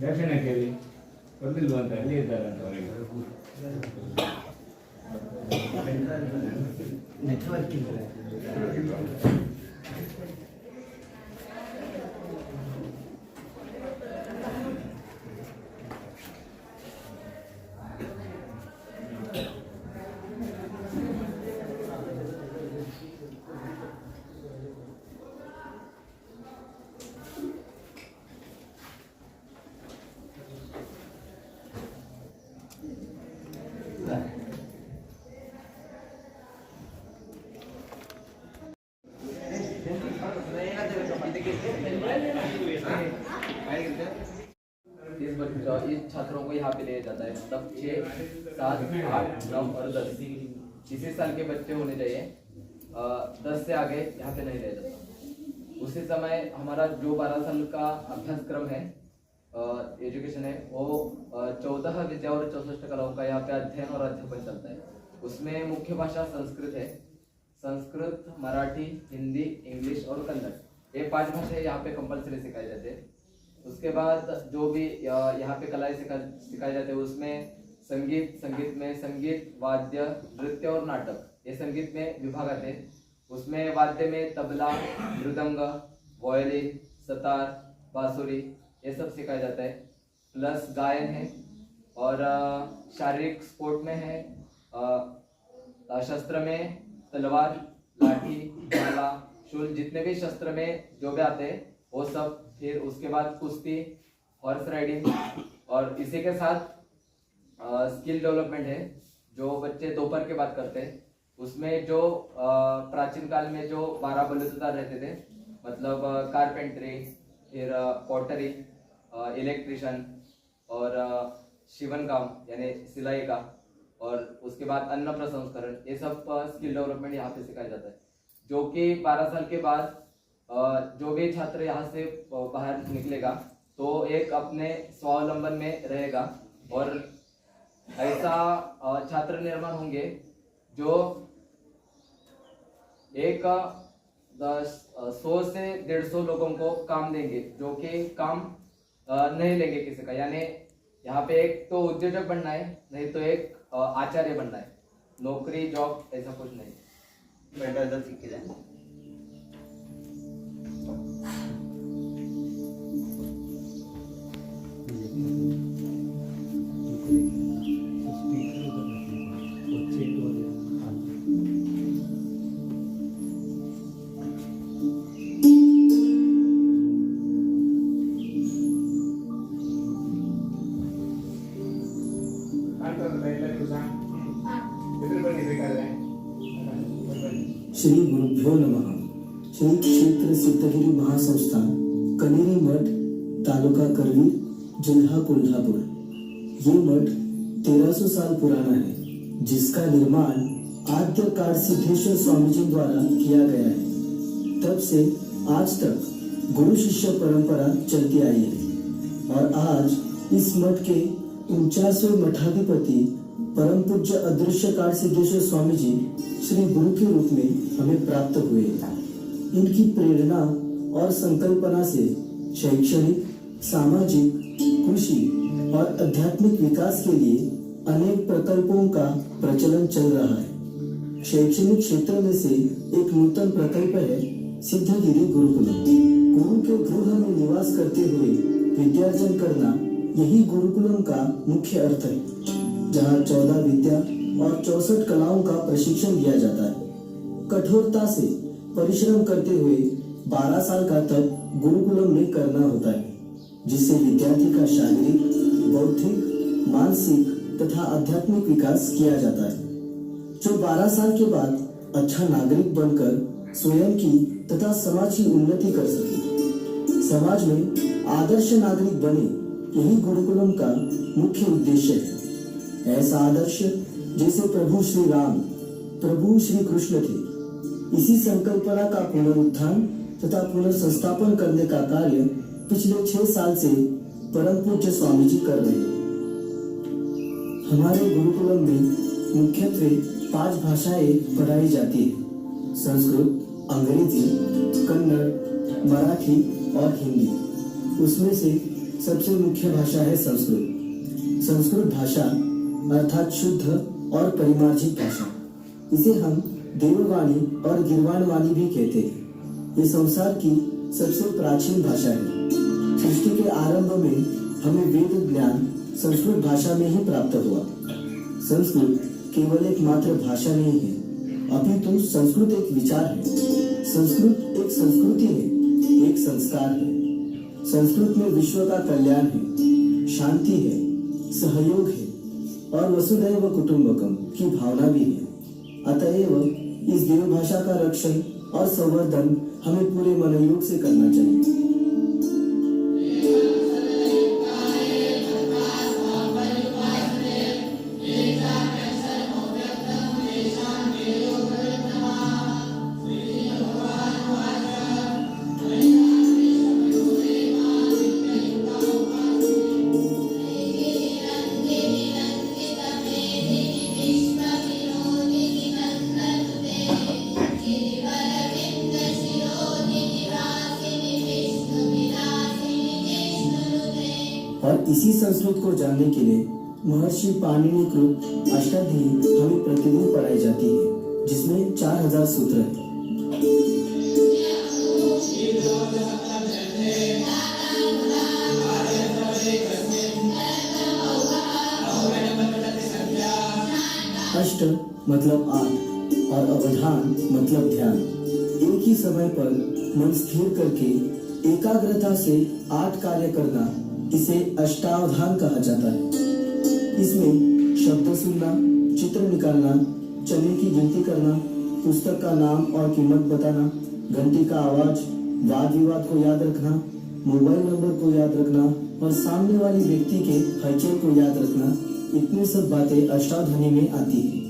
ದರ್ಶನ ಕೇಳಿ ಬಂದಿಲ್ವಂತ ಅಲ್ಲಿ ಇದ್ದಾರಂತ ಅವರಿಗೆ ನೆಟ್ವರ್ಕ್ ಇಲ್ಲ. इस छात्रों को यहाँ पे लिया जाता है, मतलब 6, 7, 8, 9 और 10 इसी साल के बच्चे होने चाहिए। 10 से आगे यहाँ पे नहीं लिया जाता। उसी समय हमारा जो 12 साल का अभ्यासक्रम है, एजुकेशन है, वो 14 विद्या और 64 कलाओं का यहाँ पे अध्ययन और अध्यापन चलता है। उसमें मुख्य भाषा संस्कृत है। संस्कृत, मराठी, हिंदी, इंग्लिश और कन्नड़, ये 5 भाषाएं यहाँ पे कंपलसरी सिखाई जाते हैं। उसके बाद जो भी यहाँ पे कलाएं सिखाई जाती है, उसमें संगीत में संगीत, वाद्य, नृत्य और नाटक, ये संगीत में विभाग आते हैं। उसमें वाद्य में तबला, मृदंग, वायलिन, सतार, बांसुरी, ये सब सिखाया जाता है। प्लस गायन है और शारीरिक स्पोर्ट में है, शस्त्र में तलवार, लाठी, भाला, शूल, जितने भी शस्त्र में जो भी आते हैं वो सब। फिर उसके बाद कुश्ती, हॉर्स राइडिंग, और इसी के साथ स्किल डेवलपमेंट है जो बच्चे दोपहर के बाद करते हैं। उसमें जो प्राचीन काल में जो 12 बलुतेदार रहते थे, मतलब कारपेंटरी, फिर पॉटरी, इलेक्ट्रिशियन और शिवन काम यानी सिलाई का, और उसके बाद अन्न प्रसंस्करण, ये सब स्किल डेवलपमेंट यहाँ पे सिखाया जाता है। जो कि 12 साल के बाद जो भी छात्र यहाँ से बाहर निकलेगा तो एक अपने स्वावलंबन में रहेगा, और ऐसा छात्र निर्माण होंगे जो एक 100 से 150 लोगों को काम देंगे, जो कि काम नहीं लेंगे किसी का। यानी यहाँ पे एक तो उद्योजक बनना है, नहीं तो एक आचार्य बनना है। नौकरी, जॉब ऐसा कुछ नहीं। श्री गुरुभ्यो नमः। श्री क्षेत्र सिद्धगिरी महासंस्थान, कनेरी मठ, तालुका करवीर, जिल्हा कोल्हापुर। ये मठ 1300 साल पुराना है, जिसका निर्माण आद्य काल सिद्धेश्वर स्वामी जी द्वारा किया गया है। तब से आज तक गुरु शिष्य परंपरा चलती आई है, और आज इस मठ के 49वें मठाधिपति परम पूज्य अदृश्य काल सिद्धेश्वर स्वामी जी श्री गुरु के रूप में हमें प्राप्त हुए। इनकी प्रेरणा और संकल्पना से शैक्षणिक, सामाजिक, कृषि और आध्यात्मिक विकास के लिए अनेक प्रकल्पों का प्रचलन चल रहा है। शैक्षणिक क्षेत्र में से एक नूतन प्रकल्प है सिद्धगिरी गुरुकुलम। गुरु के गृह में निवास करते हुए विद्यार्जन करना, यही गुरुकुलम का मुख्य अर्थ है, जहाँ 14 विद्या और 64 कलाओं का प्रशिक्षण दिया जाता है। कठोरता से परिश्रम करते हुए 12 साल का तप गुरुकुलम में करना होता है, जिससे विद्यार्थी का शारीरिक, बौद्धिक, मानसिक तथा आध्यात्मिक विकास किया जाता है, जो 12 साल के बाद अच्छा नागरिक बनकर स्वयं की तथा समाज की उन्नति कर सके। समाज में आदर्श नागरिक बने, यही गुरुकुलम का मुख्य उद्देश्य है। ऐसा आदर्श जैसे प्रभु श्री राम, प्रभु श्री कृष्ण थे। इसी संकल्पना का पुनरुत्थान तथा पुनर्संस्थापन करने का कार्य पिछले 6 साल से परम पूज्य स्वामी जी कर रहे हैं। हमारे गुरुकुलम में मुख्यत्वे 5 भाषाएं पढ़ाई जाती है: संस्कृत, अंग्रेजी, कन्नड़, मराठी और हिंदी। उसमें से सबसे मुख्य भाषा है संस्कृत। संस्कृत भाषा अर्थात शुद्ध और परिमार्जित भाषा, इसे हम देववाणी और गिरवाण वाणी भी कहते हैं। ये संसार की सबसे प्राचीन भाषा है। सृष्टि के आरंभ में हमें वेद ज्ञान संस्कृत भाषा में ही प्राप्त हुआ। संस्कृत केवल एक मात्र भाषा नहीं है, अपितु संस्कृत एक विचार है। संस्कृत एक संस्कृति है, एक संस्कार है। संस्कृत में विश्व का कल्याण है, शांति है, सहयोग है और वसुधैव कुटुंबकम की भावना भी है। अतएव इस देवभाषा का रक्षण और संवर्धन हमें पूरे मनोयोग से करना चाहिए। और इसी संस्कृत को जानने के लिए महर्षि पाणिनि कृत अष्टाध्यायी हमें प्रतिदिन पढ़ाई जाती है, जिसमें 4000 सूत्र हैं। अष्ट मतलब 8 और अवधान मतलब ध्यान। एक ही समय पर मन स्थिर करके एकाग्रता से 8 कार्य करना, इसे अष्टावधान कहा जाता है। इसमें शब्द सुनना, चित्र निकालना, चने की गिनती करना, पुस्तक का नाम और कीमत बताना, घंटी का आवाज, वाद विवाद को याद रखना, मोबाइल नंबर को याद रखना और सामने वाली व्यक्ति के हलचल को याद रखना, इतनी सब बातें अष्टावधानी में आती है।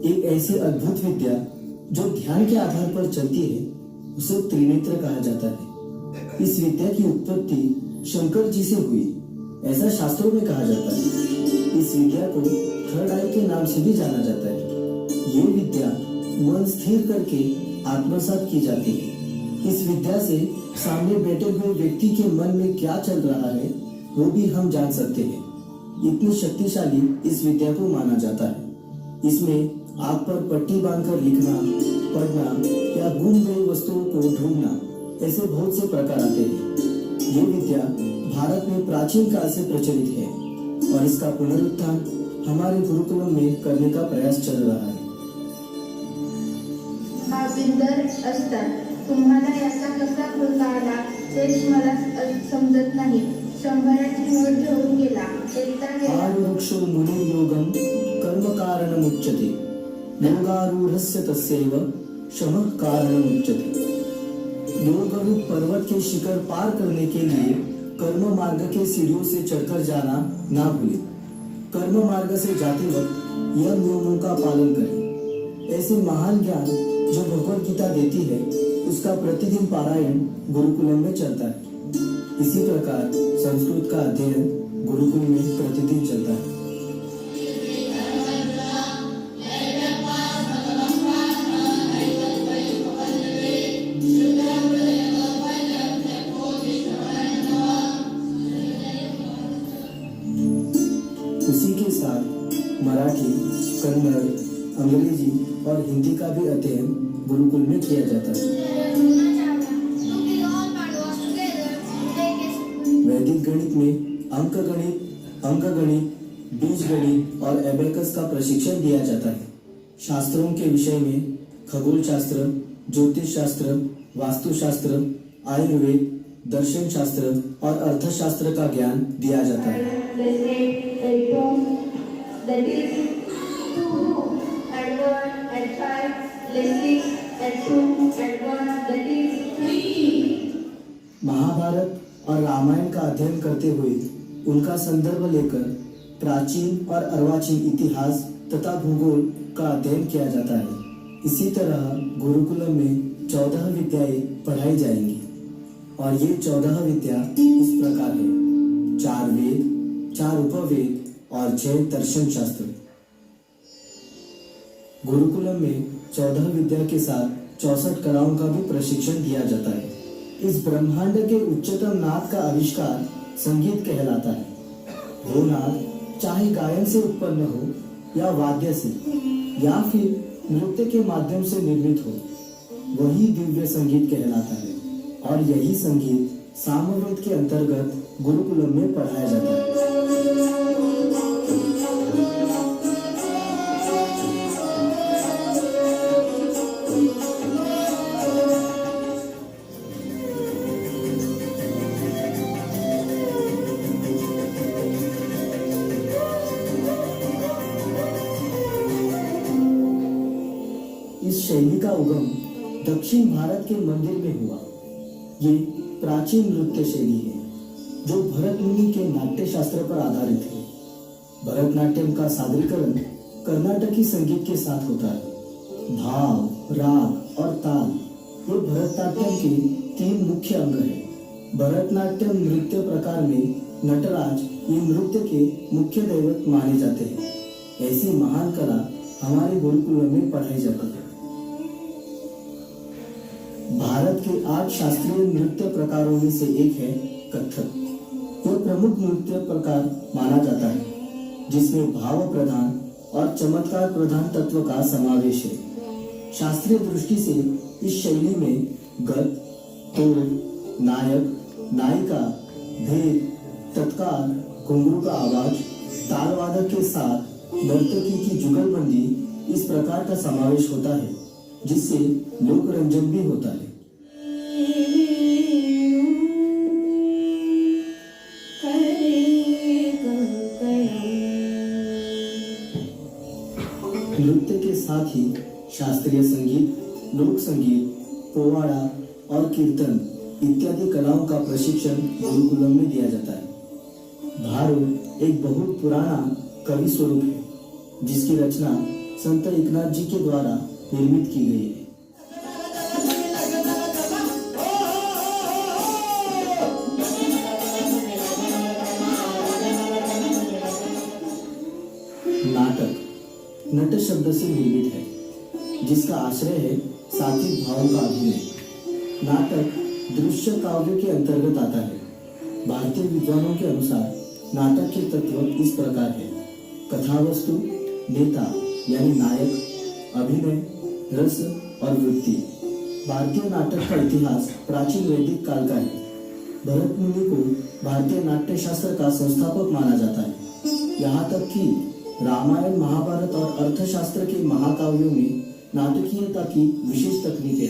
एक ऐसी अद्भुत विद्या जो ध्यान के आधार पर चलती है, उसे त्रिनेत्र कहा जाता है। इस विद्या की उत्पत्ति शंकर जी से हुई, ऐसा शास्त्रों में कहा जाता है। इस विद्या को थर्ड आई के नाम से भी जाना जाता है। ये विद्या मन स्थिर करके आत्मसात की जाती है। इस विद्या से सामने बैठे हुए व्यक्ति के मन में क्या चल रहा है वो भी हम जान सकते हैं। इतनी शक्तिशाली इस विद्या को माना जाता है। इसमें आग पर पट्टी बांधकर लिखना, पढ़ना या गुम गई वस्तुओं को ढूंढना, ऐसे बहुत से प्रकार आते हैं। ये विद्या भारत में प्राचीन काल से प्रचलित है और इसका पुनरुत्थान हमारे गुरुकुलों में करने का प्रयास चल रहा है। हा बिंदर असतात, तुम्हाला याचा कसा खोलता आला हेच मला समजत नाही। 100ची नोट घेऊन गेला, एकटा गेला। आरुक्षो मुनिर्योगं कर्म कारणमुच्यते, योगारूढ़स्य तस्यैव शमः कारणमुच्यते। योग रूप पर्वत के शिखर पार करने के लिए कर्म मार्ग के सीढ़ियों से चढ़कर जाना ना भूले। कर्म मार्ग से जाते वक्त यह नियमों का पालन करें। ऐसे महान ज्ञान जो भगवद गीता देती है, उसका प्रतिदिन पारायण गुरुकुलम में चलता है। इसी प्रकार संस्कृत का अध्ययन गुरुकुल में प्रतिदिन चलता है। उसी के साथ मराठी, कन्नड़, अंग्रेजी और हिंदी का भी अध्ययन गुरुकुल में किया जाता है। वैदिक गणित में अंकगणित, बीजगणित और एबेकस का प्रशिक्षण दिया जाता है। शास्त्रों के विषय में खगोल शास्त्र, ज्योतिष शास्त्र, वास्तुशास्त्र, आयुर्वेद, दर्शन शास्त्र और अर्थशास्त्र का ज्ञान दिया जाता है। महाभारत और रामायण का अध्ययन करते हुए उनका संदर्भ लेकर प्राचीन और अर्वाचीन इतिहास तथा भूगोल का अध्ययन किया जाता है। इसी तरह गुरुकुलम में 14 विद्याएं पढ़ाई जाएंगी और ये 14 विद्या इस प्रकार है: 4 वेद, 4 उपवेद, और 6 दर्शन शास्त्र। गुरुकुलम में 14 विद्या के साथ 64 कलाओं का भी प्रशिक्षण दिया जाता है। इस ब्रह्मांड के उच्चतम नाद का आविष्कार संगीत कहलाता है। वो नाद चाहे गायन से उत्पन्न हो या वाद्य से या फिर नृत्य के माध्यम से निर्मित हो, वही दिव्य संगीत कहलाता है। और यही संगीत सामवेद के अंतर्गत गुरुकुलम में पढ़ाया जाता है। इस शैली का उगम दक्षिण भारत के मंदिर में हुआ। ये प्राचीन नृत्य शैली है जो भरत मुनि के नाट्य शास्त्र पर आधारित है। भरतनाट्यम का सादरीकरण कर्नाटकी संगीत के साथ होता है। भाव, राग और ताल ये भरतनाट्यम के 3 मुख्य अंग हैं। भरतनाट्यम नृत्य प्रकार में नटराज ये नृत्य के मुख्य दैवत माने जाते हैं। ऐसी महान कला हमारे गुरुकुलम में पढ़ाई जाती है। भारत के 8 शास्त्रीय नृत्य प्रकारों में से एक है कथक। यह प्रमुख नृत्य प्रकार माना जाता है जिसमें भाव प्रधान और चमत्कार प्रधान तत्व का समावेश है। शास्त्रीय दृष्टि से इस शैली में गत, तोड़, नायक, नायिका, भेद, तत्कार, घुंघरू का आवाज, तालवादक के साथ नर्तकी की जुगलबंदी इस प्रकार का समावेश होता है जिससे लोक रंजन भी होता है। नृत्य के साथ ही शास्त्रीय संगीत, लोक संगीत, पोवाड़ा और कीर्तन इत्यादि कलाओं का प्रशिक्षण गुरुकुलम में दिया जाता है। भारुड एक बहुत पुराना कवि स्वरूप है जिसकी रचना संत एकनाथ जी के द्वारा निर्मित की गई है। नाटक नट शब्द से निर्मित है जिसका आश्रय है सात्विक भावों का अभिनय। नाटक दृश्य काव्य के अंतर्गत आता है। भारतीय विद्वानों के अनुसार नाटक के तत्व इस प्रकार है: कथावस्तु, नेता यानी नायक, अभिनय, रस और वृत्ति। भारतीय नाटक का इतिहास प्राचीन वैदिक काल का है। भरत मुनि को भारतीय नाट्य शास्त्र का संस्थापक माना जाता है। यहाँ तक कि रामायण, महाभारत और अर्थशास्त्र के महाकाव्यों में नाटकीयता की विशेष तकनीक है।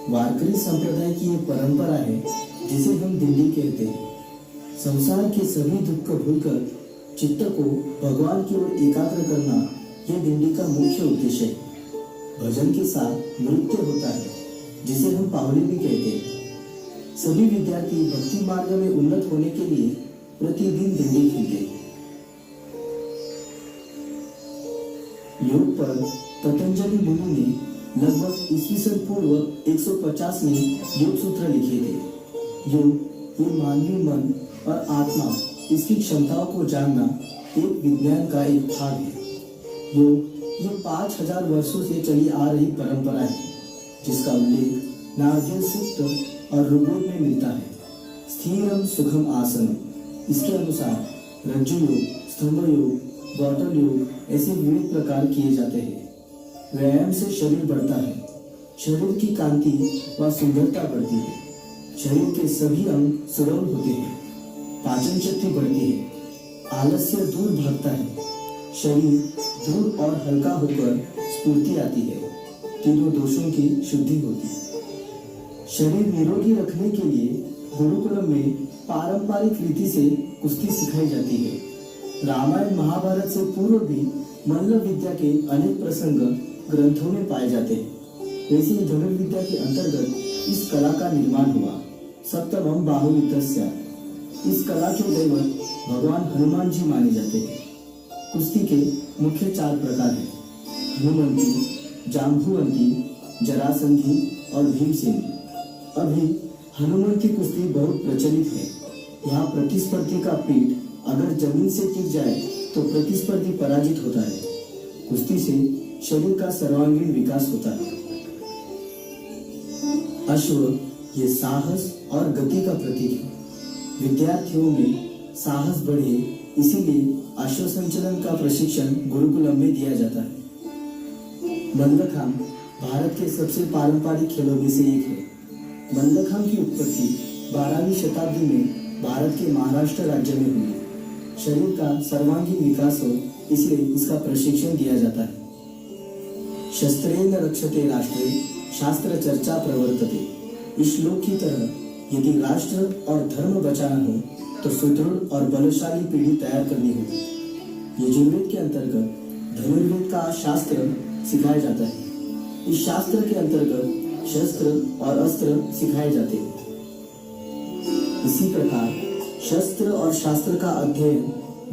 वारकरी संप्रदाय की एक परंपरा है जिसे हम दिंडी कहते हैं। संसार के सभी दुख को भूलकर चित्त को भगवान की ओर एकाग्र करना यह दिंडी का मुख्य उद्देश्य है। भजन के साथ नृत्य होता है जिसे हम पाहुली भी कहते हैं। सभी विद्यार्थी भक्ति मार्ग में उन्नत होने के लिए प्रतिदिन दिंडी खेलते हैं। योग पर पतंजलि मुनि ने लगभग ईस्वी पूर्व 150 में योग सूत्र लिखे थे। योग ये मानवीय मन और आत्मा, इसकी क्षमताओं को जानना एक विज्ञान का एक भाग है। योग ये 5000 वर्षों से चली आ रही परंपरा है जिसका उल्लेख नारदीय सूक्त और ऋग्वेद में मिलता है। स्थिरम सुखम आसन, इसके अनुसार रज्जु योग, स्तंभ योग, गौतम योग ऐसे विविध प्रकार किए जाते हैं। व्यायाम से शरीर बढ़ता है, शरीर की कांति व सुंदरता बढ़ती है, शरीर के सभी अंग सुडौल होते हैं, पाचन शक्ति बढ़ती है, आलस्य दूर भागता है, शरीर दृढ़ और हल्का होकर स्फूर्ति आती है, तीनों दोषों की शुद्धि होती है। शरीर निरोगी रखने के लिए गुरुकुलम में पारंपरिक रीति से कुश्ती सिखाई जाती है। रामायण महाभारत से पूर्व भी मल्ल विद्या के अनेक प्रसंग ग्रंथों में पाए जाते हैं। वैसे ही धनुर्विद्या के अंतर्गत इस कला का निर्माण हुआ। सप्तमम बाहुयुद्धस्य, इस कला के दैवत भगवान हनुमान जी माने जाते हैं। कुश्ती के मुख्य 4 प्रकार हैं: हनुमंती, जाम्बुवंती, जरासंधी और भीमसेनी। अभी हनुमान की कुश्ती बहुत प्रचलित है। यहाँ प्रतिस्पर्धी का पीठ अगर जमीन से टिक जाए तो प्रतिस्पर्धी पराजित होता है। कुश्ती से शरीर का सर्वांगीण विकास होता है। अश्व ये साहस और गति का प्रतीक है। विद्यार्थियों में साहस बढ़े इसीलिए अश्व संचलन का प्रशिक्षण गुरुकुलम में दिया जाता है। मल्लखांब भारत के सबसे पारंपरिक खेलों में से एक है। मल्लखांब की उत्पत्ति 12वीं शताब्दी में भारत के महाराष्ट्र राज्य में हुई। शरीर का सर्वांगीण विकास हो इसलिए इसका प्रशिक्षण दिया जाता है। शस्त्रेण रक्षते राष्ट्रे शास्त्र चर्चा प्रवर्तते। इस श्लोक की तरह यदि राष्ट्र और धर्म बचाना हो तो सुदृढ़ और बलशाली पीढ़ी तैयार करनी होगी। यजुर्वेद के अंतर्गत धनुर्वेद का शास्त्र सिखाया जाता है। इस शास्त्र के अंतर्गत शस्त्र और अस्त्र सिखाए जाते हैं। इसी प्रकार शस्त्र और शास्त्र का अध्ययन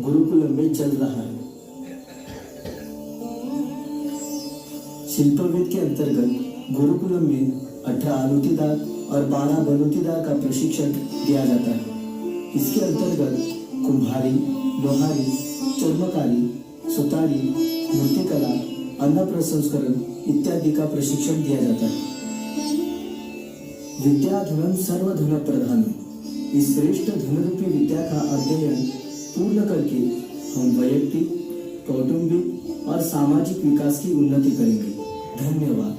गुरुकुलम में चल रहा है। शिल्पवेद के अंतर्गत गुरुकुलम में 18 लुटीदार और 12 बलूतीदार का प्रशिक्षण दिया जाता है। इसके अंतर्गत कुम्हारी, लोहारी, चर्मकारी, सुतारी, मूर्तिकला, अन्न प्रसंस्करण इत्यादि का प्रशिक्षण दिया जाता है। विद्याधनम सर्वधन प्रधान। इस श्रेष्ठ धनरूपी विद्या का अध्ययन पूर्ण करके हम वैयक्तिक, कौटुंबिक और सामाजिक विकास की उन्नति करेंगे। धन्यवाद।